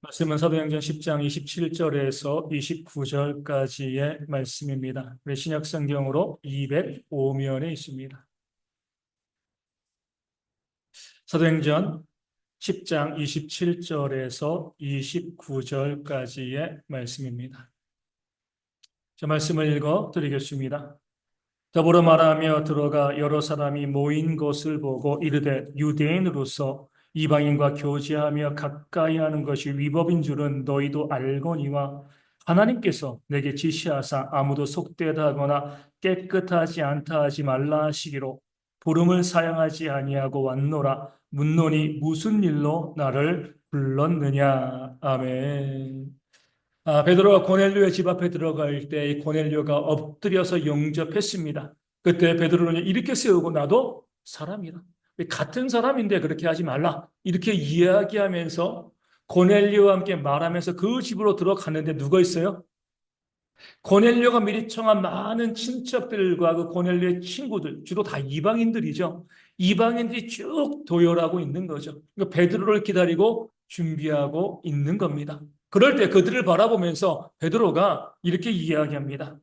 말씀은 사도행전 10장 27절에서 29절까지의 말씀입니다. 우리 신약 성경으로 205면에 있습니다. 사도행전 10장 27절에서 29절까지의 말씀입니다. 저 말씀을 읽어 드리겠습니다. 더불어 말하며 들어가 여러 사람이 모인 것을 보고 이르되 유대인으로서 이방인과 교제하며 가까이 하는 것이 위법인 줄은 너희도 알거니와 하나님께서 내게 지시하사 아무도 속되다 하거나 깨끗하지 않다 하지 말라 하시기로 부름을 사양하지 아니하고 왔노라. 묻노니 무슨 일로 나를 불렀느냐. 아멘. 베드로가 고넬료의 집 앞에 들어갈 때 이 고넬료가 엎드려서 영접했습니다. 그때 베드로는 이렇게 세우고 나도 사람이다. 같은 사람인데 그렇게 하지 말라. 이렇게 이야기하면서 고넬료와 함께 말하면서 그 집으로 들어갔는데 누가 있어요? 고넬료가 미리 청한 많은 친척들과 그 고넬료의 친구들, 주로 다 이방인들이죠. 이방인들이 쭉 도열하고 있는 거죠. 그러니까 베드로를 기다리고 준비하고 있는 겁니다. 그럴 때 그들을 바라보면서 베드로가 이렇게 이야기합니다.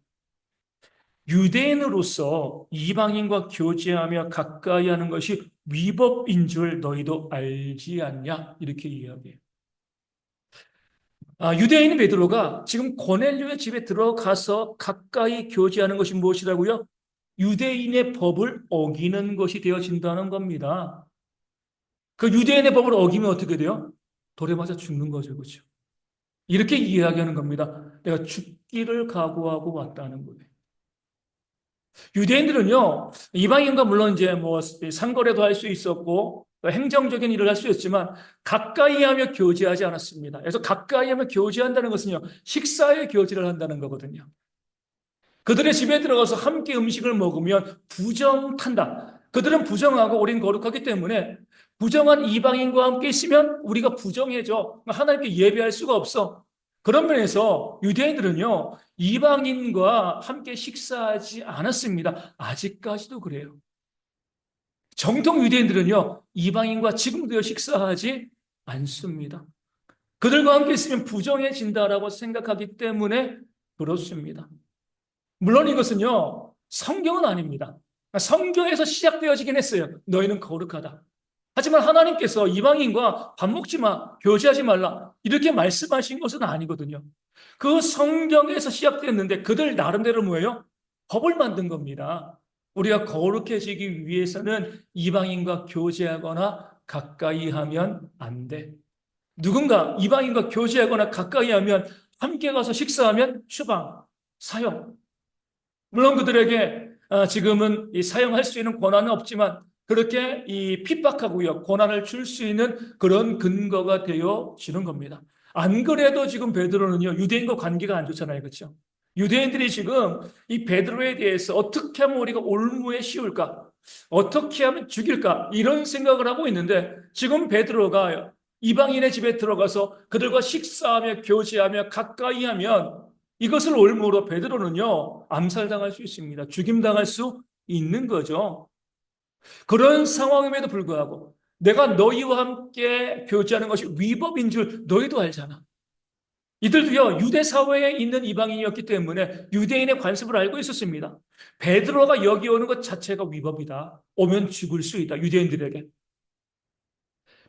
유대인으로서 이방인과 교제하며 가까이 하는 것이 위법인 줄 너희도 알지 않냐? 이렇게 이야기해요. 유대인 베드로가 지금 고넬료의 집에 들어가서 가까이 교제하는 것이 무엇이라고요? 유대인의 법을 어기는 것이 되어진다는 겁니다. 그 유대인의 법을 어기면 어떻게 돼요? 돌에 맞아 죽는 거죠, 그렇죠? 이렇게 이야기하는 겁니다. 내가 죽기를 각오하고 왔다는 거예요. 유대인들은요, 이방인과 물론 이제 뭐 상거래도 할 수 있었고 행정적인 일을 할 수 있었지만 가까이 하며 교제하지 않았습니다. 그래서 가까이 하며 교제한다는 것은요, 식사의 교제를 한다는 거거든요. 그들의 집에 들어가서 함께 음식을 먹으면 부정탄다. 그들은 부정하고 우린 거룩하기 때문에 부정한 이방인과 함께 있으면 우리가 부정해져. 하나님께 예배할 수가 없어. 그런 면에서 유대인들은요, 이방인과 함께 식사하지 않았습니다. 아직까지도 그래요. 정통 유대인들은요, 이방인과 지금도 식사하지 않습니다. 그들과 함께 있으면 부정해진다라고 생각하기 때문에 그렇습니다. 물론 이것은요, 성경은 아닙니다. 성경에서 시작되어지긴 했어요. 너희는 거룩하다. 하지만 하나님께서 이방인과 밥 먹지 마, 교제하지 말라, 이렇게 말씀하신 것은 아니거든요. 그 성경에서 시작됐는데 그들 나름대로 뭐예요? 법을 만든 겁니다. 우리가 거룩해지기 위해서는 이방인과 교제하거나 가까이 하면 안 돼. 누군가 이방인과 교제하거나 가까이 하면 함께 가서 식사하면 추방, 사형, 물론 그들에게 지금은 사용할 수 있는 권한은 없지만 그렇게 이 핍박하고요, 권한을 줄 수 있는 그런 근거가 되어지는 겁니다. 안 그래도 지금 베드로는요, 유대인과 관계가 안 좋잖아요, 그렇죠? 유대인들이 지금 이 베드로에 대해서 어떻게 하면 우리가 올무에 씌울까? 어떻게 하면 죽일까? 이런 생각을 하고 있는데 지금 베드로가 이방인의 집에 들어가서 그들과 식사하며 교제하며 가까이 하면 이것을 올무로 베드로는요, 암살당할 수 있습니다. 죽임당할 수 있는 거죠. 그런 상황임에도 불구하고 내가 너희와 함께 교제하는 것이 위법인 줄 너희도 알잖아. 이들도요, 유대 사회에 있는 이방인이었기 때문에 유대인의 관습을 알고 있었습니다. 베드로가 여기 오는 것 자체가 위법이다. 오면 죽을 수 있다. 유대인들에게.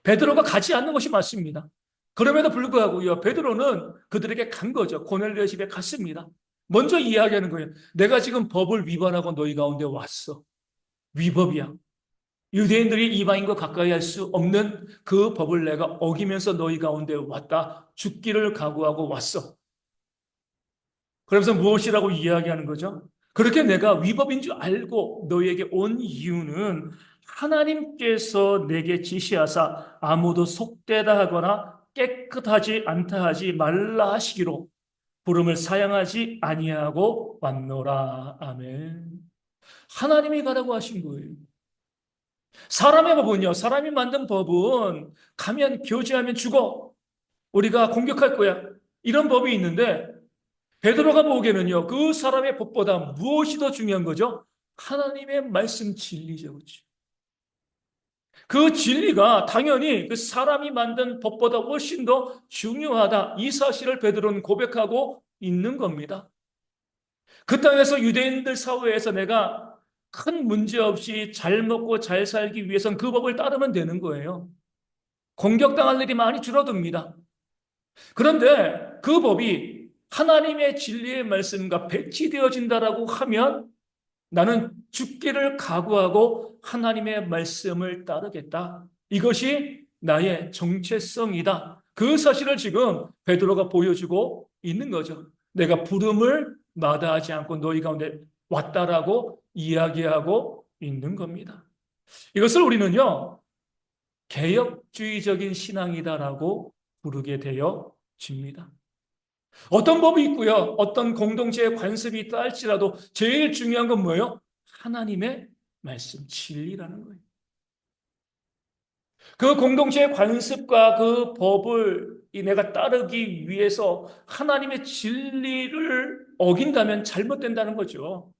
베드로가 가지 않는 것이 맞습니다. 그럼에도 불구하고요, 베드로는 그들에게 간 거죠. 고넬료의 집에 갔습니다. 먼저 이야기하는 거예요. 내가 지금 법을 위반하고 너희 가운데 왔어. 위법이야. 유대인들이 이방인과 가까이 할 수 없는 그 법을 내가 어기면서 너희 가운데 왔다. 죽기를 각오하고 왔어. 그러면서 무엇이라고 이야기하는 거죠? 그렇게 내가 위법인 줄 알고 너희에게 온 이유는 하나님께서 내게 지시하사 아무도 속되다 하거나 깨끗하지 않다 하지 말라 하시기로 부름을 사양하지 아니하고 왔노라. 아멘. 하나님이 가라고 하신 거예요. 사람의 법은요, 사람이 만든 법은 가면 교제하면 죽어. 우리가 공격할 거야. 이런 법이 있는데 베드로가 보기에는요, 그 사람의 법보다 무엇이 더 중요한 거죠? 하나님의 말씀 진리죠. 그렇죠? 그 진리가 당연히 그 사람이 만든 법보다 훨씬 더 중요하다. 이 사실을 베드로는 고백하고 있는 겁니다. 그 땅에서 유대인들 사회에서 내가 큰 문제 없이 잘 먹고 잘 살기 위해선 그 법을 따르면 되는 거예요. 공격당할 일이 많이 줄어듭니다. 그런데 그 법이 하나님의 진리의 말씀과 배치되어진다라고 하면 나는 죽기를 각오하고 하나님의 말씀을 따르겠다. 이것이 나의 정체성이다. 그 사실을 지금 베드로가 보여주고 있는 거죠. 내가 부름을 마다하지 않고 너희 가운데 왔다라고 이야기하고 있는 겁니다. 이것을 우리는요, 개혁주의적인 신앙이다라고 부르게 되어집니다. 어떤 법이 있고요, 어떤 공동체의 관습이 있다 할지라도 제일 중요한 건 뭐예요? 하나님의 말씀, 진리라는 거예요. 그 공동체의 관습과 그 법을 내가 따르기 위해서 하나님의 진리를 어긴다면 잘못된다는 거죠.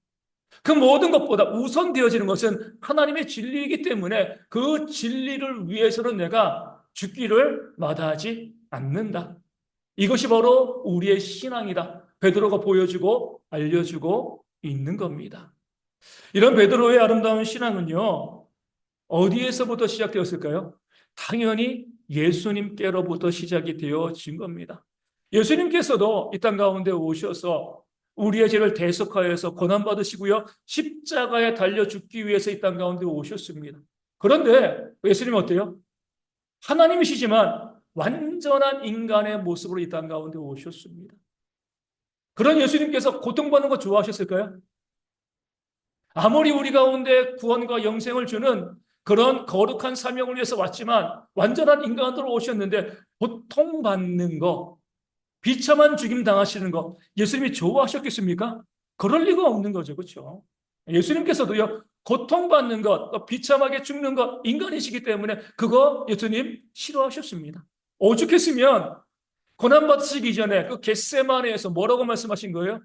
그 모든 것보다 우선되어지는 것은 하나님의 진리이기 때문에 그 진리를 위해서는 내가 죽기를 마다하지 않는다. 이것이 바로 우리의 신앙이다. 베드로가 보여주고 알려주고 있는 겁니다. 이런 베드로의 아름다운 신앙은요, 어디에서부터 시작되었을까요? 당연히 예수님께로부터 시작이 되어진 겁니다. 예수님께서도 이 땅 가운데 오셔서 우리의 죄를 대속하여서 고난받으시고요, 십자가에 달려 죽기 위해서 이 땅 가운데 오셨습니다. 그런데 예수님은 어때요? 하나님이시지만 완전한 인간의 모습으로 이 땅 가운데 오셨습니다. 그런 예수님께서 고통받는 거 좋아하셨을까요? 아무리 우리 가운데 구원과 영생을 주는 그런 거룩한 사명을 위해서 왔지만 완전한 인간으로 오셨는데 고통받는 거, 비참한 죽임 당하시는 거 예수님이 좋아하셨겠습니까? 그럴 리가 없는 거죠. 그렇죠? 예수님께서도요, 고통받는 것, 비참하게 죽는 것 인간이시기 때문에 그거 예수님 싫어하셨습니다. 오죽했으면 고난받으시기 전에 그 겟세마네에서 뭐라고 말씀하신 거예요?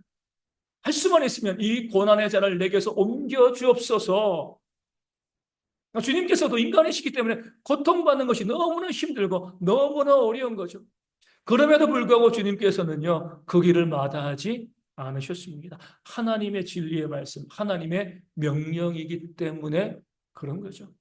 할 수만 있으면 이 고난의 자를 내게서 옮겨 주옵소서. 주님께서도 인간이시기 때문에 고통받는 것이 너무나 힘들고 너무나 어려운 거죠. 그럼에도 불구하고 주님께서는요, 그 길을 마다하지 않으셨습니다. 하나님의 진리의 말씀, 하나님의 명령이기 때문에 그런 거죠.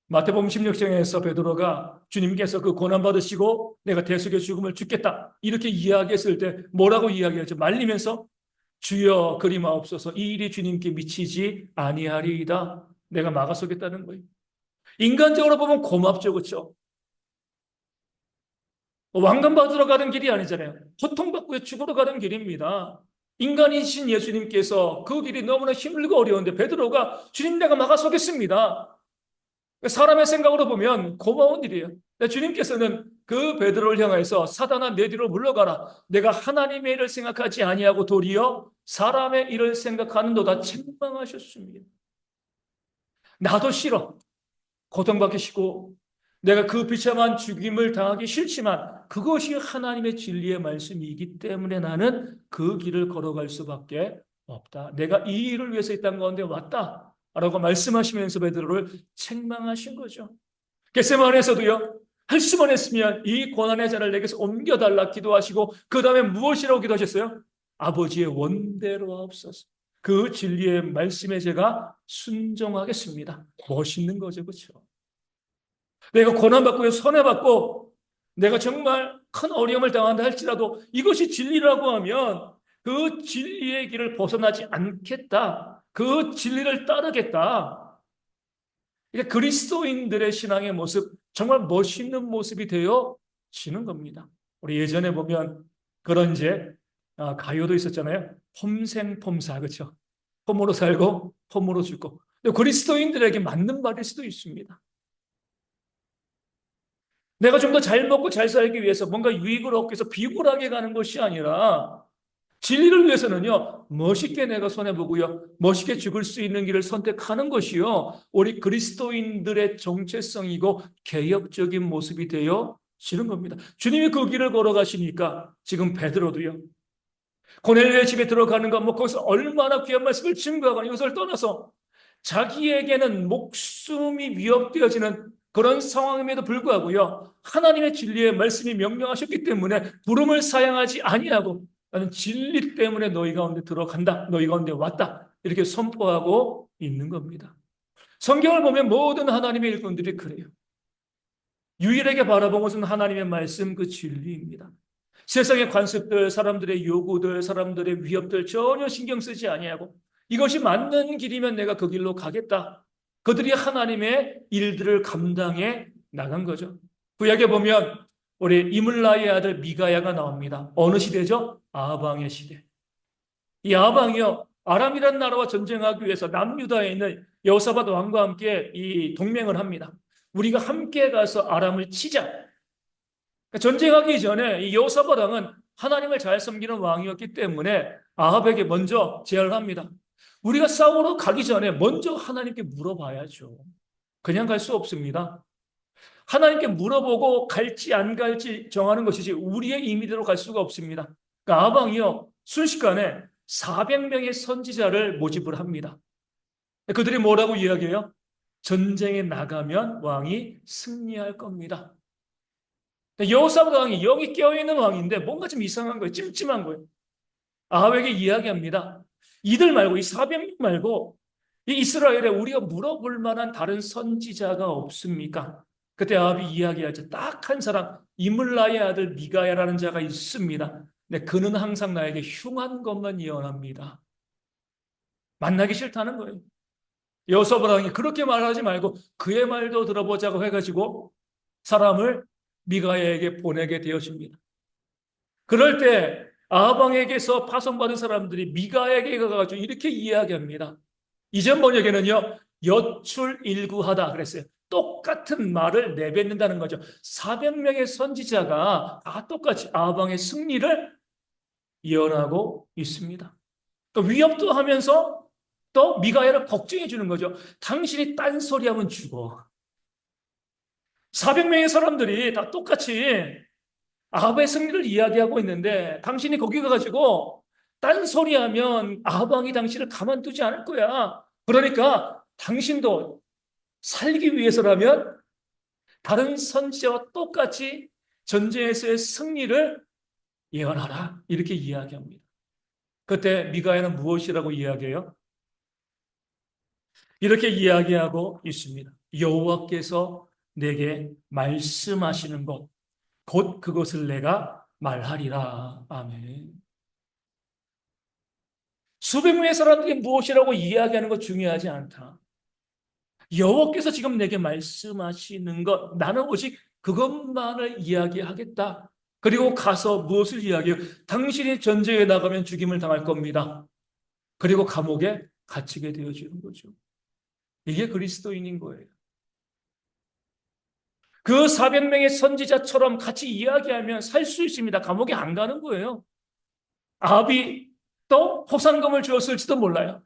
마태복음 16장에서 베드로가 주님께서 그 고난받으시고 내가 대속의 죽음을 죽겠다 이렇게 이야기했을 때 뭐라고 이야기하죠? 말리면서 주여 그리마옵소서 이 일이 주님께 미치지 아니하리이다. 내가 막아서겠다는 거예요. 인간적으로 보면 고맙죠. 그렇죠? 왕관 받으러 가는 길이 아니잖아요. 고통받고 죽으러 가는 길입니다. 인간이신 예수님께서 그 길이 너무나 힘들고 어려운데 베드로가 주님 내가 막아서겠습니다. 사람의 생각으로 보면 고마운 일이에요. 주님께서는 그 베드로를 향해서 사단아 내 뒤로 물러가라. 내가 하나님의 일을 생각하지 아니하고 도리어 사람의 일을 생각하는도다 책망하셨습니다. 나도 싫어. 고통받기 싫고 내가 그 비참한 죽임을 당하기 싫지만 그것이 하나님의 진리의 말씀이기 때문에 나는 그 길을 걸어갈 수밖에 없다. 내가 이 일을 위해서 이 땅 가운데 왔다. 라고 말씀하시면서 베드로를 책망하신 거죠. 겟세마네에서도요. 할 수만 했으면 이 고난의 잔을 내게서 옮겨달라 기도하시고 그 다음에 무엇이라고 기도하셨어요? 아버지의 원대로 하옵소서. 그 진리의 말씀에 제가 순종하겠습니다. 멋있는 거죠. 그렇죠? 내가 고난받고 손해받고 내가 정말 큰 어려움을 당한다 할지라도 이것이 진리라고 하면 그 진리의 길을 벗어나지 않겠다. 그 진리를 따르겠다. 이게 그리스도인들의 신앙의 모습, 정말 멋있는 모습이 되어지는 겁니다. 우리 예전에 보면 그런 이제 가요도 있었잖아요. 폼생폼사, 그렇죠? 폼으로 살고 폼으로 죽고. 그리스도인들에게 맞는 말일 수도 있습니다. 내가 좀 더 잘 먹고 잘 살기 위해서 뭔가 유익을 얻기 위해서 비굴하게 가는 것이 아니라 진리를 위해서는요, 멋있게 내가 손해보고요, 멋있게 죽을 수 있는 길을 선택하는 것이요, 우리 그리스도인들의 정체성이고 개혁적인 모습이 되어지는 겁니다. 주님이 그 길을 걸어가시니까 지금 베드로도요, 고넬료의 집에 들어가는 것, 거기서 얼마나 귀한 말씀을 증거하거나 이것을 떠나서 자기에게는 목숨이 위협되어지는 그런 상황임에도 불구하고요, 하나님의 진리의 말씀이 명령하셨기 때문에 부름을 사양하지 아니하고 나는 진리 때문에 너희 가운데 들어간다, 너희 가운데 왔다, 이렇게 선포하고 있는 겁니다. 성경을 보면 모든 하나님의 일꾼들이 그래요. 유일하게 바라본 것은 하나님의 말씀, 그 진리입니다. 세상의 관습들, 사람들의 요구들, 사람들의 위협들 전혀 신경 쓰지 아니하고 이것이 맞는 길이면 내가 그 길로 가겠다. 그들이 하나님의 일들을 감당해 나간 거죠. 구약에 보면 우리 이물라의 아들 미가야가 나옵니다. 어느 시대죠? 아방의 시대. 이 아방이요, 아람이라는 나라와 전쟁하기 위해서 남유다에 있는 여호사밧 왕과 함께 이 동맹을 합니다. 우리가 함께 가서 아람을 치자. 전쟁하기 전에 이 여호사밧 왕은 하나님을 잘 섬기는 왕이었기 때문에 아합에게 먼저 제안을 합니다. 우리가 싸우러 가기 전에 먼저 하나님께 물어봐야죠. 그냥 갈 수 없습니다. 하나님께 물어보고 갈지 안 갈지 정하는 것이지 우리의 임의대로 갈 수가 없습니다. 그러니까 아방이요, 순식간에 400명의 선지자를 모집을 합니다. 그들이 뭐라고 이야기해요? 전쟁에 나가면 왕이 승리할 겁니다. 여호사밧 왕이 영이 깨어있는 왕인데 뭔가 좀 이상한 거예요. 찜찜한 거예요. 아합에게 이야기합니다. 이들 말고, 이 400명 말고 이 이스라엘에 우리가 물어볼 만한 다른 선지자가 없습니까? 그때 아합이 이야기하죠. 딱 한 사람, 이물라의 아들 미가야라는 자가 있습니다. 근데 그는 항상 나에게 흉한 것만 예언합니다. 만나기 싫다는 거예요. 여호사밧 왕이 그렇게 말하지 말고 그의 말도 들어보자고 해가지고 사람을 미가야에게 보내게 되어집니다. 그럴 때 아합 왕에게서 파송받은 사람들이 미가야에게 가가지고 이렇게 이야기합니다. 이전 번역에는요, 여출일구하다 그랬어요. 똑같은 말을 내뱉는다는 거죠. 400명의 선지자가 다 똑같이 아합 왕의 승리를 예언하고 있습니다. 또 위협도 하면서 또 미가야를 걱정해 주는 거죠. 당신이 딴소리하면 죽어. 400명의 사람들이 다 똑같이 아합의 승리를 이야기하고 있는데 당신이 거기 가가지고 딴소리하면 아합 왕이 당신을 가만두지 않을 거야. 그러니까 당신도 살기 위해서라면 다른 선지자와 똑같이 전쟁에서의 승리를 예언하라. 이렇게 이야기합니다. 그때 미가야는 무엇이라고 이야기해요? 이렇게 이야기하고 있습니다. 여호와께서 내게 말씀하시는 것, 곧 그것을 내가 말하리라. 아멘. 수백 명의 사람들이 무엇이라고 이야기하는 것 중요하지 않다. 여호와께서 지금 내게 말씀하시는 것, 나는 오직 그것만을 이야기하겠다. 그리고 가서 무엇을 이야기해요? 당신이 전쟁에 나가면 죽임을 당할 겁니다. 그리고 감옥에 갇히게 되어지는 거죠. 이게 그리스도인인 거예요. 그 400명의 선지자처럼 같이 이야기하면 살 수 있습니다. 감옥에 안 가는 거예요. 아합이 또 포상금을 주었을지도 몰라요.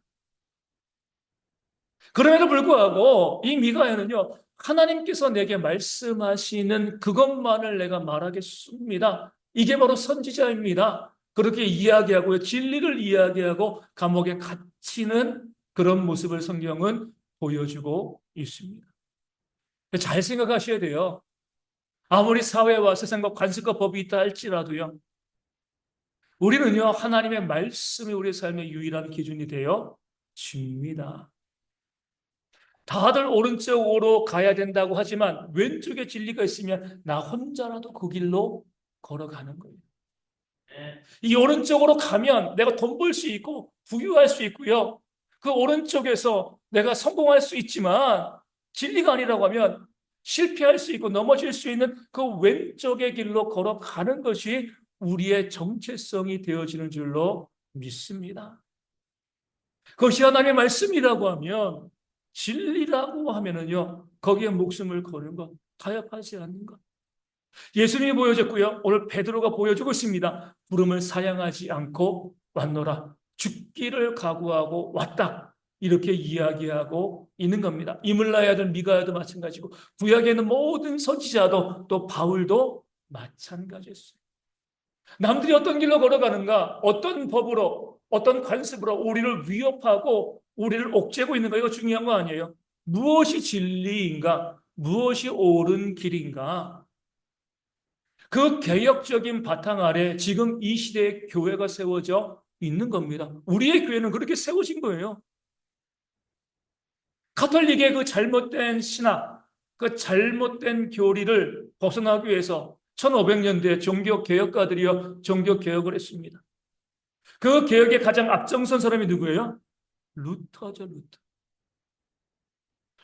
그럼에도 불구하고 이 미가야는요, 하나님께서 내게 말씀하시는 그것만을 내가 말하겠습니다. 이게 바로 선지자입니다. 그렇게 이야기하고요, 진리를 이야기하고 감옥에 갇히는 그런 모습을 성경은 보여주고 있습니다. 잘 생각하셔야 돼요. 아무리 사회와 세상과 관습과 법이 있다 할지라도요, 우리는요, 하나님의 말씀이 우리의 삶의 유일한 기준이 되어 줍니다. 다들 오른쪽으로 가야 된다고 하지만 왼쪽에 진리가 있으면 나 혼자라도 그 길로 걸어가는 거예요. 이 오른쪽으로 가면 내가 돈 벌 수 있고 부유할 수 있고요. 그 오른쪽에서 내가 성공할 수 있지만 진리가 아니라고 하면 실패할 수 있고 넘어질 수 있는 그 왼쪽의 길로 걸어가는 것이 우리의 정체성이 되어지는 줄로 믿습니다. 그것이 하나님의 말씀이라고 하면, 진리라고 하면은요, 거기에 목숨을 거는 것, 타협하지 않는 것. 예수님이 보여줬고요, 오늘 베드로가 보여주고 있습니다. 부름을 사양하지 않고 왔노라. 죽기를 각오하고 왔다. 이렇게 이야기하고 있는 겁니다. 이물라의 아들 미가야도 마찬가지고 구약에 있는 모든 선지자도 또 바울도 마찬가지였어요. 남들이 어떤 길로 걸어가는가, 어떤 법으로, 어떤 관습으로 우리를 위협하고 우리를 옥죄고 있는 거, 이거 중요한 거 아니에요? 무엇이 진리인가? 무엇이 옳은 길인가? 그 개혁적인 바탕 아래 지금 이 시대의 교회가 세워져 있는 겁니다. 우리의 교회는 그렇게 세워진 거예요. 가톨릭의 그 잘못된 신학, 그 잘못된 교리를 벗어나기 위해서 1500년대 종교 개혁가들이요, 종교 개혁을 했습니다. 그 개혁의 가장 앞장선 사람이 누구예요? 루터죠, 루터.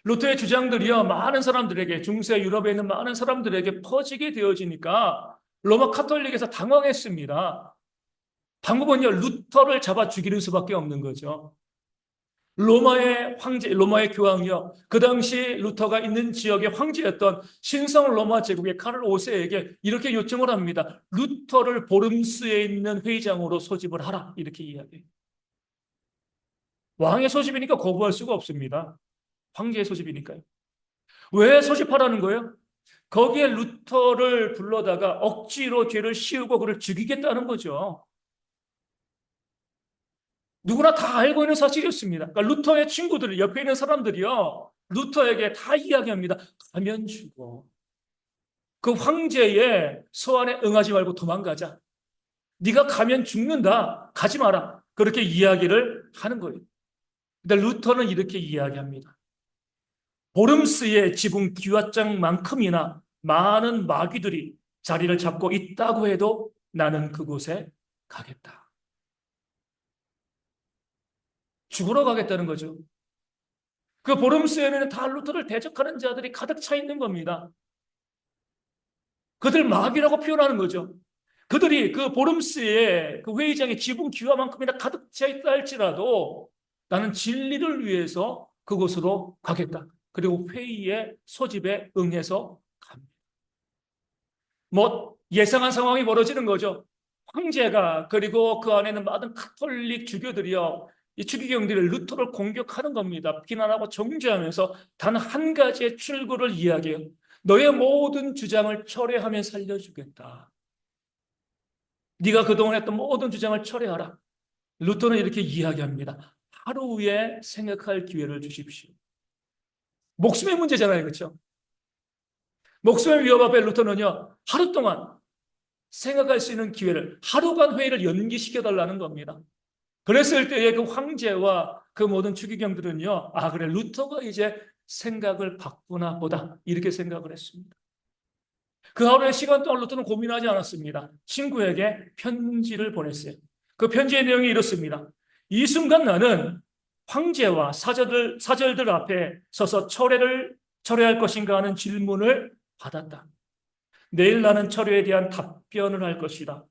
루터의 주장들이요, 많은 사람들에게, 중세 유럽에 있는 많은 사람들에게 퍼지게 되어지니까 로마 카톨릭에서 당황했습니다. 방법은요, 루터를 잡아 죽이는 수밖에 없는 거죠. 로마의 황제, 로마의 교황이요, 그 당시 루터가 있는 지역의 황제였던 신성 로마 제국의 카를 5세에게 이렇게 요청을 합니다. 루터를 보름스에 있는 회의장으로 소집을 하라. 이렇게 이야기해요. 왕의 소집이니까 거부할 수가 없습니다. 황제의 소집이니까요. 왜 소집하라는 거예요? 거기에 루터를 불러다가 억지로 죄를 씌우고 그를 죽이겠다는 거죠. 누구나 다 알고 있는 사실이었습니다. 그러니까 루터의 친구들, 옆에 있는 사람들이요, 루터에게 다 이야기합니다. 가면 죽어. 그 황제의 소환에 응하지 말고 도망가자. 네가 가면 죽는다. 가지 마라. 그렇게 이야기를 하는 거예요. 근데 루터는 이렇게 이야기합니다. 보름스의 지붕 기와장만큼이나 많은 마귀들이 자리를 잡고 있다고 해도 나는 그곳에 가겠다. 죽으러 가겠다는 거죠. 그 보름스에는 다 루터를 대적하는 자들이 가득 차 있는 겁니다. 그들 마귀라고 표현하는 거죠. 그들이 그 보름스의 그 회의장의 지붕 기와만큼이나 가득 차 있다 할지라도 나는 진리를 위해서 그곳으로 가겠다. 그리고 회의의 소집에 응해서 갑니다. 뭐 예상한 상황이 벌어지는 거죠. 황제가 그리고 그 안에는 많은 카톨릭 주교들이요, 이 추기경들이 루터를 공격하는 겁니다. 비난하고 정죄하면서 단 한 가지의 출구를 이야기해요. 너의 모든 주장을 철회하면 살려주겠다. 네가 그동안 했던 모든 주장을 철회하라. 루터는 이렇게 이야기합니다. 하루 후에 생각할 기회를 주십시오. 목숨의 문제잖아요, 그렇죠? 목숨의 위협 앞에 루터는요, 하루 동안 생각할 수 있는 기회를, 하루간 회의를 연기시켜달라는 겁니다. 그랬을 때에 그 황제와 그 모든 추기경들은요, 아, 그래, 루터가 이제 생각을 바꾸나 보다. 이렇게 생각을 했습니다. 그 하루의 시간 동안 루터는 고민하지 않았습니다. 친구에게 편지를 보냈어요. 그 편지의 내용이 이렇습니다. 이 순간 나는 황제와 사절들 앞에 서서 철회할 것인가 하는 질문을 받았다. 내일 나는 철회에 대한 답변을 할 것이다.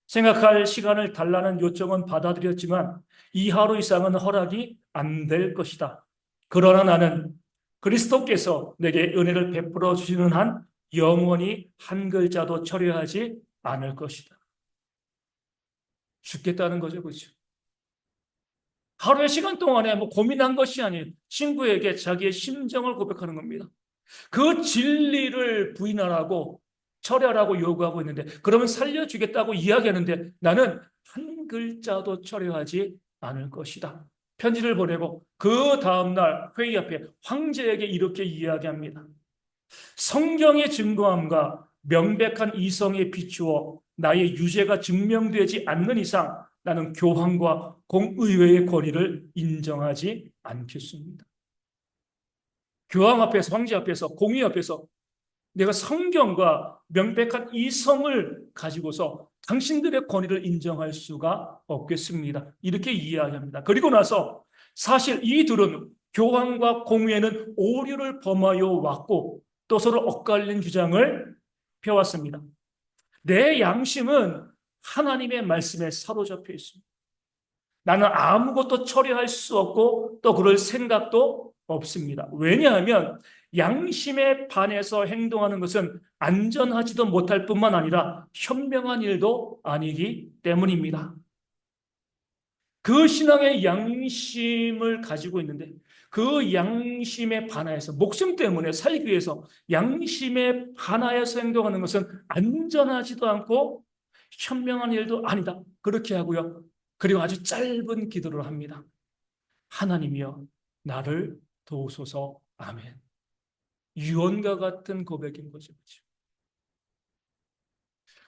생각할 시간을 달라는 요청은 받아들였지만 이 하루 이상은 허락이 안 될 것이다. 그러나 나는 그리스도께서 내게 은혜를 베풀어 주시는 한 영원히 한 글자도 철회하지 않을 것이다. 죽겠다는 거죠, 그렇죠? 하루의 시간 동안에 뭐 고민한 것이 아닌 친구에게 자기의 심정을 고백하는 겁니다. 그 진리를 부인하라고 철회하라고 요구하고 있는데, 그러면 살려주겠다고 이야기하는데 나는 한 글자도 철회하지 않을 것이다. 편지를 보내고 그 다음날 회의 앞에 황제에게 이렇게 이야기합니다. 성경의 증거함과 명백한 이성에 비추어 나의 유죄가 증명되지 않는 이상 나는 교황과 공의회의 권위를 인정하지 않겠습니다. 교황 앞에서, 황제 앞에서, 공의 앞에서 내가 성경과 명백한 이성을 가지고서 당신들의 권위를 인정할 수가 없겠습니다. 이렇게 이야기합니다. 그리고 나서 사실 이 둘은 교황과 공의회는 오류를 범하여 왔고 또 서로 엇갈린 주장을 펴왔습니다. 내 양심은 하나님의 말씀에 사로잡혀 있습니다. 나는 아무것도 처리할 수 없고 또 그럴 생각도 없습니다. 왜냐하면 양심에 반해서 행동하는 것은 안전하지도 못할 뿐만 아니라 현명한 일도 아니기 때문입니다. 그 신앙의 양심을 가지고 있는데 그 양심에 반하여서 목숨 때문에 살기 위해서 양심에 반하여서 행동하는 것은 안전하지도 않고 현명한 일도 아니다. 그렇게 하고요. 그리고 아주 짧은 기도를 합니다. 하나님이여 나를 도우소서. 아멘. 유언과 같은 고백인 거죠.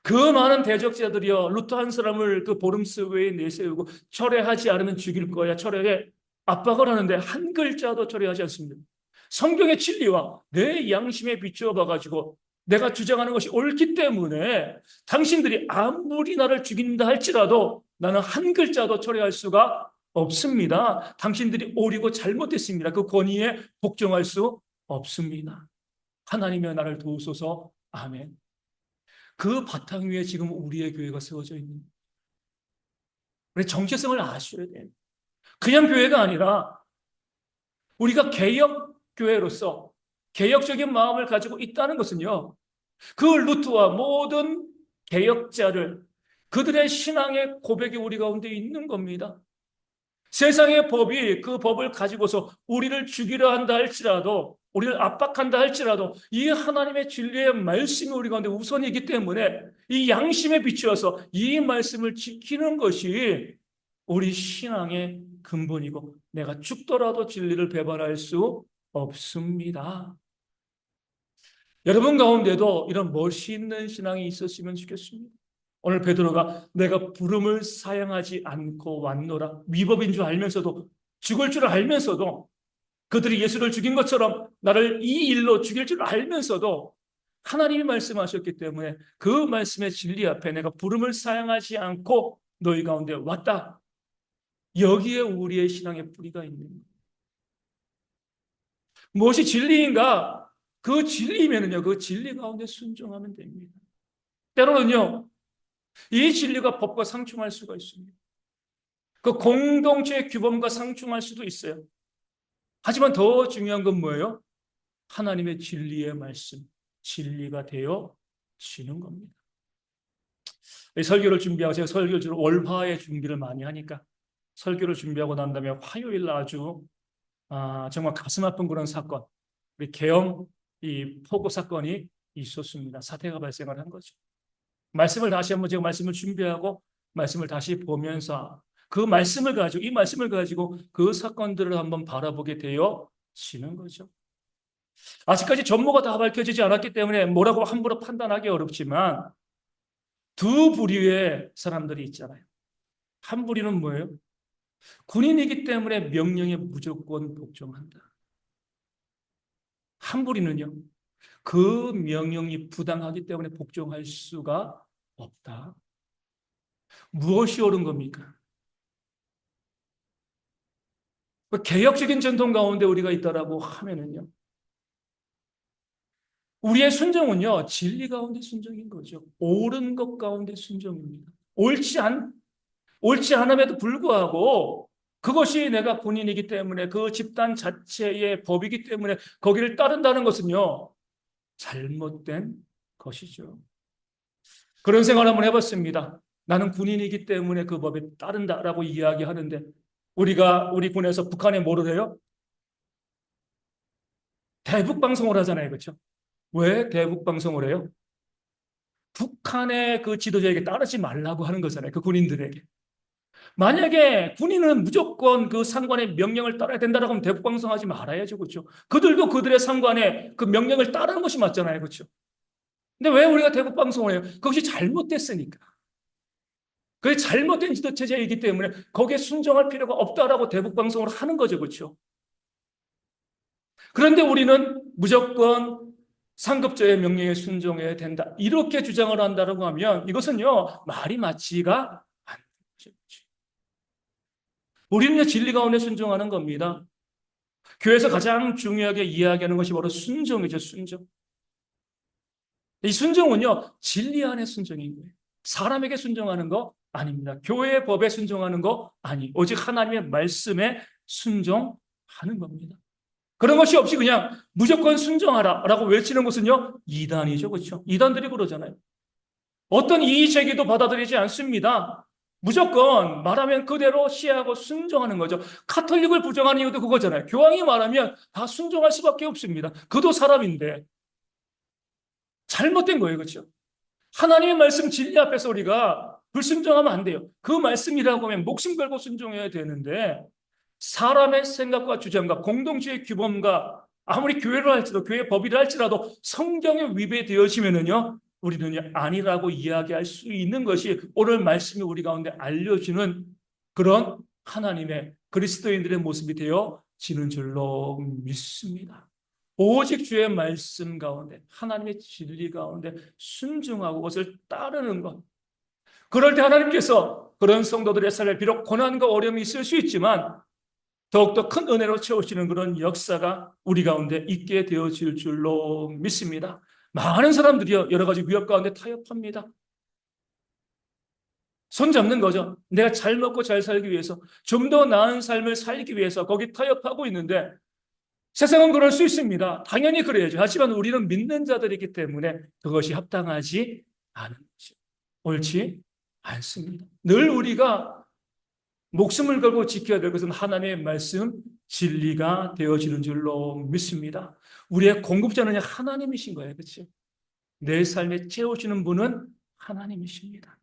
그 많은 대적자들이여 루트 한 사람을 그 보름스웨에 내세우고 철회하지 않으면 죽일 거야. 철회해 압박을 하는데 한 글자도 철회하지 않습니다. 성경의 진리와 내 양심에 비추어 봐가지고 내가 주장하는 것이 옳기 때문에 당신들이 아무리 나를 죽인다 할지라도 나는 한 글자도 철회할 수가 없습니다. 당신들이 오리고 잘못했습니다. 그 권위에 복종할 수 없습니다. 하나님이여 나를 도우소서. 아멘. 그 바탕 위에 지금 우리의 교회가 세워져 있는 거예요. 우리 정체성을 아셔야 돼요. 그냥 교회가 아니라 우리가 개혁 교회로서 개혁적인 마음을 가지고 있다는 것은요, 그 루트와 모든 개혁자를 그들의 신앙의 고백이 우리 가운데 있는 겁니다. 세상의 법이 그 법을 가지고서 우리를 죽이려 한다 할지라도, 우리를 압박한다 할지라도 이 하나님의 진리의 말씀이 우리 가운데 우선이기 때문에 이 양심에 비추어서 이 말씀을 지키는 것이 우리 신앙의 근본이고 내가 죽더라도 진리를 배반할 수 없습니다. 여러분 가운데도 이런 멋있는 신앙이 있었으면 좋겠습니다. 오늘 베드로가 내가 부름을 사양하지 않고 왔노라, 위법인 줄 알면서도, 죽을 줄 알면서도, 그들이 예수를 죽인 것처럼 나를 이 일로 죽일 줄 알면서도 하나님이 말씀하셨기 때문에 그 말씀의 진리 앞에 내가 부름을 사양하지 않고 너희 가운데 왔다. 여기에 우리의 신앙의 뿌리가 있는 거예요. 무엇이 진리인가? 그 진리면은요, 그 진리 가운데 순종하면 됩니다. 때로는요, 이 진리가 법과 상충할 수가 있습니다. 그 공동체의 규범과 상충할 수도 있어요. 하지만 더 중요한 건 뭐예요? 하나님의 진리의 말씀, 진리가 되어지는 겁니다. 설교를 준비하고, 제가 설교를 주로 월화의 준비를 많이 하니까 설교를 준비하고 난 다음에 화요일 아주 정말 가슴 아픈 그런 사건, 우리 계엄 이 포고 사건이 있었습니다. 사태가 발생을 한 거죠. 말씀을 다시 한번 제가 말씀을 준비하고 말씀을 다시 보면서 그 말씀을 가지고, 이 말씀을 가지고 그 사건들을 한번 바라보게 되어지는 거죠. 아직까지 전모가 다 밝혀지지 않았기 때문에 뭐라고 함부로 판단하기 어렵지만 두 부류의 사람들이 있잖아요. 한 부류는 뭐예요? 군인이기 때문에 명령에 무조건 복종한다. 한 부류는요, 그 명령이 부당하기 때문에 복종할 수가 없다. 무엇이 옳은 겁니까? 개혁적인 전통 가운데 우리가 있다라고 하면은요, 우리의 순종은요, 진리 가운데 순종인 거죠. 옳은 것 가운데 순종입니다. 옳지 않음에도 불구하고 그것이 내가 본인이기 때문에 그 집단 자체의 법이기 때문에 거기를 따른다는 것은요, 잘못된 것이죠. 그런 생각을 한번 해봤습니다. 나는 군인이기 때문에 그 법에 따른다라고 이야기하는데 우리 군에서 북한에 뭐를 해요? 대북 방송을 하잖아요. 그렇죠? 왜 대북 방송을 해요? 북한의 그 지도자에게 따르지 말라고 하는 거잖아요. 그 군인들에게. 만약에 군인은 무조건 그 상관의 명령을 따라야 된다라고 하면 대북 방송하지 말아야죠. 그렇죠? 그들도 그들의 상관의 그 명령을 따르는 것이 맞잖아요. 그렇죠? 근데 왜 우리가 대북 방송을 해요? 그것이 잘못됐으니까. 그게 잘못된 지도체제이기 때문에 거기에 순종할 필요가 없다라고 대북 방송을 하는 거죠. 그렇죠? 그런데 우리는 무조건 상급자의 명령에 순종해야 된다. 이렇게 주장을 한다고 하면 이것은요, 말이 맞지가 않는 거죠. 우리는 진리 가운데 순종하는 겁니다. 교회에서 가장 중요하게 이야기하는 것이 바로 순종이죠, 순종. 이 순종은요, 진리 안에 순종인 거예요. 사람에게 순종하는 거 아닙니다. 교회의 법에 순종하는 거 아니, 오직 하나님의 말씀에 순종하는 겁니다. 그런 것이 없이 그냥 무조건 순종하라라고 외치는 것은요, 이단이죠, 그렇죠? 이단들이 그러잖아요. 어떤 이의 제기도 받아들이지 않습니다. 무조건 말하면 그대로 시하고 순종하는 거죠. 카톨릭을 부정하는 이유도 그거잖아요. 교황이 말하면 다 순종할 수밖에 없습니다. 그도 사람인데. 잘못된 거예요, 그렇죠? 하나님의 말씀 진리 앞에서 우리가 불순종하면 안 돼요. 그 말씀이라고 하면 목숨 걸고 순종해야 되는데 사람의 생각과 주장과 공동체의 규범과 아무리 교회를 할지라도 교회 법이라 할지라도 성경에 위배되어지면은요 우리는 아니라고 이야기할 수 있는 것이 오늘 말씀이 우리 가운데 알려주는 그런 하나님의 그리스도인들의 모습이 되어지는 줄로 믿습니다. 오직 주의 말씀 가운데 하나님의 진리 가운데 순종하고 그것을 따르는 것. 그럴 때 하나님께서 그런 성도들의 삶에 비록 고난과 어려움이 있을 수 있지만 더욱더 큰 은혜로 채우시는 그런 역사가 우리 가운데 있게 되어질 줄로 믿습니다. 많은 사람들이요 여러 가지 위협 가운데 타협합니다. 손잡는 거죠. 내가 잘 먹고 잘 살기 위해서 좀 더 나은 삶을 살기 위해서 거기 타협하고 있는데 세상은 그럴 수 있습니다. 당연히 그래야죠. 하지만 우리는 믿는 자들이기 때문에 그것이 합당하지 않은 것이죠. 옳지 않습니다. 늘 우리가 목숨을 걸고 지켜야 될 것은 하나님의 말씀, 진리가 되어지는 줄로 믿습니다. 우리의 공급자는 하나님이신 거예요. 그렇죠? 내 삶에 채우시는 분은 하나님이십니다.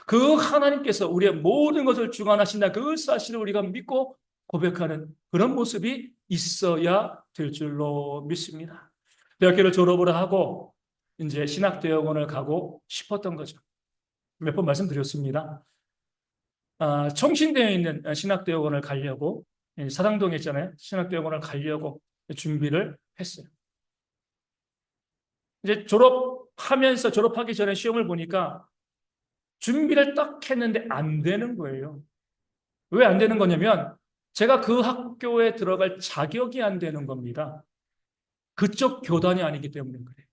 그 하나님께서 우리의 모든 것을 주관하신다. 그 사실을 우리가 믿고 고백하는 그런 모습이 있어야 될 줄로 믿습니다. 대학교를 졸업을 하고 이제 신학대학원을 가고 싶었던 거죠. 몇 번 말씀드렸습니다. 청신대에 있는 신학대학원을 가려고 사당동에 있잖아요. 신학대학원을 가려고 준비를 했어요. 이제 졸업하기 전에 시험을 보니까 준비를 딱 했는데 안 되는 거예요. 왜 안 되는 거냐면 제가 그 학교에 들어갈 자격이 안 되는 겁니다. 그쪽 교단이 아니기 때문에 그래요.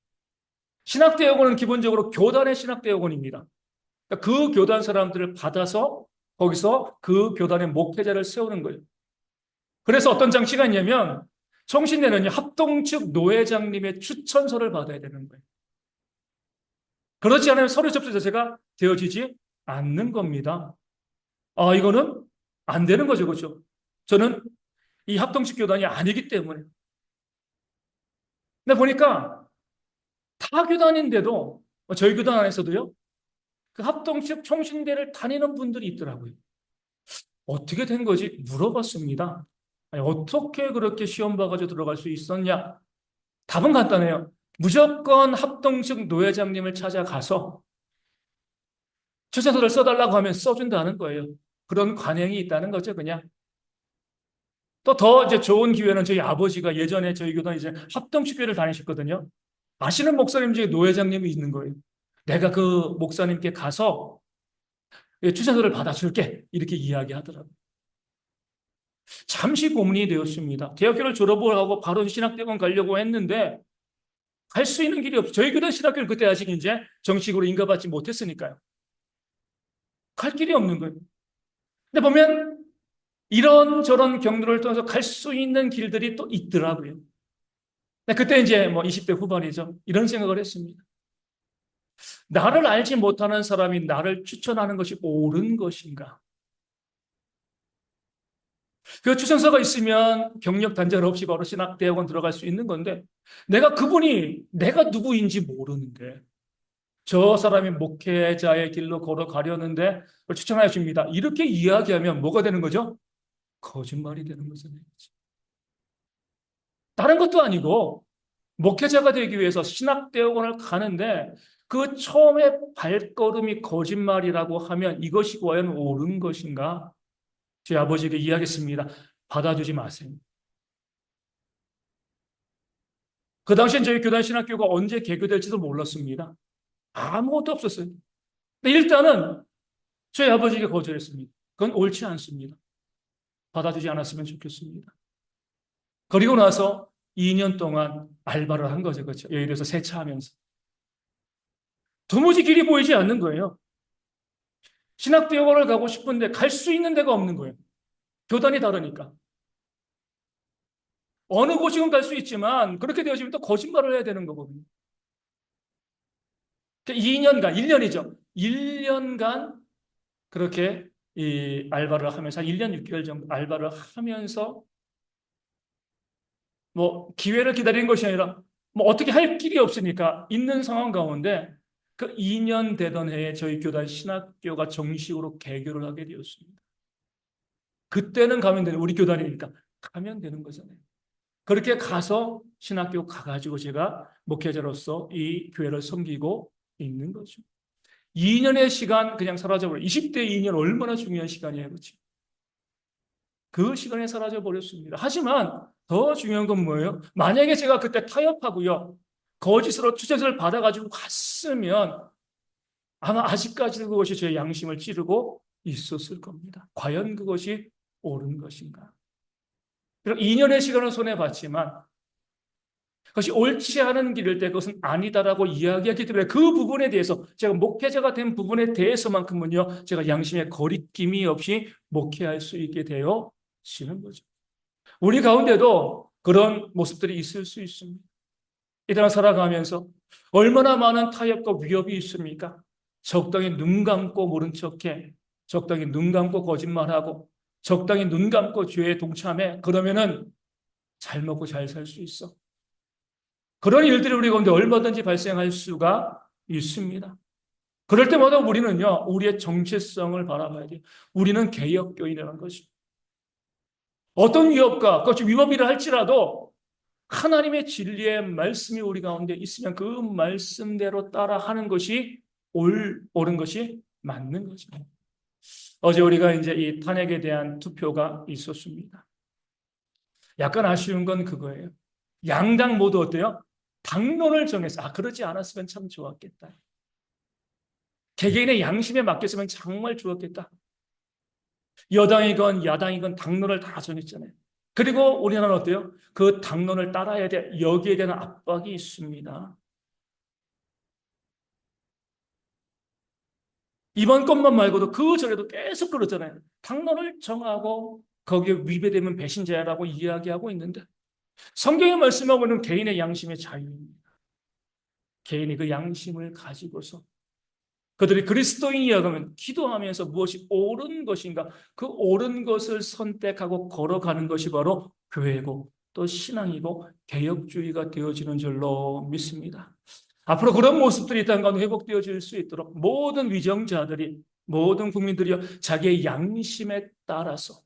신학대학원은 기본적으로 교단의 신학대학원입니다. 그러니까 그 교단 사람들을 받아서 거기서 그 교단의 목회자를 세우는 거예요. 그래서 어떤 장치가 있냐면 청신대는 합동 측 노회장님의 추천서를 받아야 되는 거예요. 그렇지 않으면 서류 접수 자체가 되어지지 않는 겁니다. 이거는 안 되는 거죠. 그렇죠? 저는 이 합동 측 교단이 아니기 때문에. 근데 보니까 타 교단인데도 저희 교단 안에서도요. 그 합동 측 총신대를 다니는 분들이 있더라고요. 어떻게 된 거지? 물어봤습니다. 아니, 어떻게 그렇게 시험 봐가지고 들어갈 수 있었냐? 답은 간단해요. 무조건 합동측 노회장님을 찾아가서 추천서를 써달라고 하면 써준다는 거예요. 그런 관행이 있다는 거죠, 그냥. 또 더 이제 좋은 기회는 저희 아버지가 예전에 저희 교단 이제 합동축교를 다니셨거든요. 아시는 목사님 중에 노회장님이 있는 거예요. 내가 그 목사님께 가서 추천서를 받아줄게. 이렇게 이야기하더라고요. 잠시 고민이 되었습니다. 대학교를 졸업을 하고 바로 신학대학원 가려고 했는데 갈 수 있는 길이 없어요. 저희 교단 신학교는 그때 아직 이제 정식으로 인가받지 못했으니까요. 갈 길이 없는 거예요. 근데 보면 이런저런 경로를 통해서 갈 수 있는 길들이 또 있더라고요. 그때 이제 뭐 20대 후반이죠. 이런 생각을 했습니다. 나를 알지 못하는 사람이 나를 추천하는 것이 옳은 것인가? 그 추천서가 있으면 경력 단절 없이 바로 신학대학원 들어갈 수 있는 건데 내가 누구인지 모르는데 저 사람이 목회자의 길로 걸어가려는데 추천하여 줍니다. 이렇게 이야기하면 뭐가 되는 거죠? 거짓말이 되는 거잖아요. 다른 것도 아니고 목회자가 되기 위해서 신학대학원을 가는데 그 처음에 발걸음이 거짓말이라고 하면 이것이 과연 옳은 것인가? 제 아버지에게 이야기했습니다. 받아주지 마세요. 그 당시엔 저희 교단 신학교가 언제 개교될지도 몰랐습니다. 아무것도 없었어요. 근데 일단은 저희 아버지에게 거절했습니다. 그건 옳지 않습니다. 받아주지 않았으면 좋겠습니다. 그리고 나서 2년 동안 알바를 한 거죠. 그렇죠? 예를 들어서 세차하면서. 도무지 길이 보이지 않는 거예요. 신학대학원을 가고 싶은데 갈 수 있는 데가 없는 거예요. 교단이 다르니까. 어느 곳이건 갈 수 있지만 그렇게 되어지면 또 거짓말을 해야 되는 거거든요. 2년간, 1년이죠. 1년간 그렇게 이 알바를 하면서 한 1년 6개월 정도 알바를 하면서 뭐 기회를 기다리는 것이 아니라 뭐 어떻게 할 길이 없으니까 있는 상황 가운데 그 2년 되던 해에 저희 교단 신학교가 정식으로 개교를 하게 되었습니다. 그때는 가면 되는, 우리 교단이니까 가면 되는 거잖아요. 그렇게 가서 신학교 가가지고 제가 목회자로서 이 교회를 섬기고 있는 거죠. 2년의 시간 그냥 사라져버려. 20대 2년 얼마나 중요한 시간이에요. 그렇죠? 그 시간에 사라져 버렸습니다. 하지만 더 중요한 건 뭐예요? 만약에 제가 그때 타협하고요. 거짓으로 투자를 받아가지고 갔으면 아마 아직까지도 그것이 제 양심을 찌르고 있었을 겁니다. 과연 그것이 옳은 것인가? 그리고 2년의 시간을 손해봤지만 그것이 옳지 않은 길일 때 그것은 아니다라고 이야기하기 때문에 그 부분에 대해서 제가 목회자가 된 부분에 대해서만큼은요. 제가 양심의 거리낌이 없이 목회할 수 있게 되어지는 거죠. 우리 가운데도 그런 모습들이 있을 수 있습니다. 이 땅을 살아가면서 얼마나 많은 타협과 위협이 있습니까? 적당히 눈 감고 모른 척해. 적당히 눈 감고 거짓말하고 적당히 눈 감고 죄에 동참해. 그러면은 잘 먹고 잘 살 수 있어. 그런 일들이 우리 가운데 얼마든지 발생할 수가 있습니다. 그럴 때마다 우리는요, 우리의 정체성을 바라봐야 돼요. 우리는 개혁교인이라는 것입니다. 어떤 위협과 그것이 위협이라 할지라도 하나님의 진리의 말씀이 우리 가운데 있으면 그 말씀대로 따라 하는 것이 옳은 것이 맞는 거죠. 어제 우리가 이제 이 탄핵에 대한 투표가 있었습니다. 약간 아쉬운 건 그거예요. 양당 모두 어때요? 당론을 정해서 그러지 않았으면 참 좋았겠다. 개개인의 양심에 맡겼으면 정말 좋았겠다. 여당이건 야당이건 당론을 다 정했잖아요. 그리고 우리나라는 어때요? 그 당론을 따라야 돼. 여기에 대한 압박이 있습니다. 이번 것만 말고도 그 전에도 계속 그러잖아요. 당론을 정하고 거기에 위배되면 배신자라고 이야기하고 있는데 성경의 말씀하고 있는 개인의 양심의 자유입니다. 개인이 그 양심을 가지고서 그들이 그리스도인이라면 기도하면서 무엇이 옳은 것인가 그 옳은 것을 선택하고 걸어가는 것이 바로 교회고 또 신앙이고 개혁주의가 되어지는 줄로 믿습니다. 앞으로 그런 모습들이 이 땅 가운데 회복되어질 수 있도록 모든 위정자들이 모든 국민들이 자기의 양심에 따라서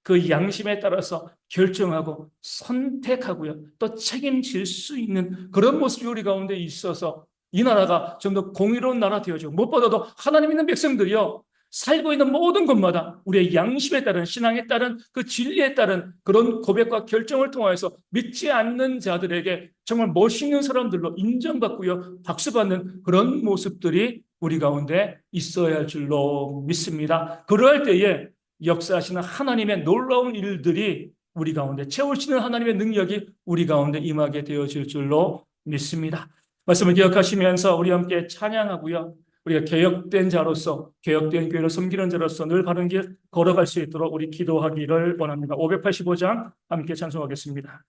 그 양심에 따라서 결정하고 선택하고요. 또 책임질 수 있는 그런 모습이 우리 가운데 있어서 이 나라가 좀 더 공의로운 나라 되어지고 무엇보다도 하나님 있는 백성들이요. 살고 있는 모든 것마다 우리의 양심에 따른 신앙에 따른 그 진리에 따른 그런 고백과 결정을 통하여서 믿지 않는 자들에게 정말 멋있는 사람들로 인정받고요. 박수받는 그런 모습들이 우리 가운데 있어야 할 줄로 믿습니다. 그러할 때에 역사하시는 하나님의 놀라운 일들이 우리 가운데 채우시는 하나님의 능력이 우리 가운데 임하게 되어질 줄로 믿습니다. 말씀을 기억하시면서 우리 함께 찬양하고요. 우리가 개혁된 자로서 개혁된 교회를 섬기는 자로서 늘 바른 길 걸어갈 수 있도록 우리 기도하기를 원합니다. 585장 함께 찬송하겠습니다.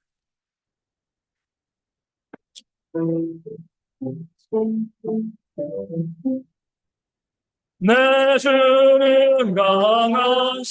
내 주는 강한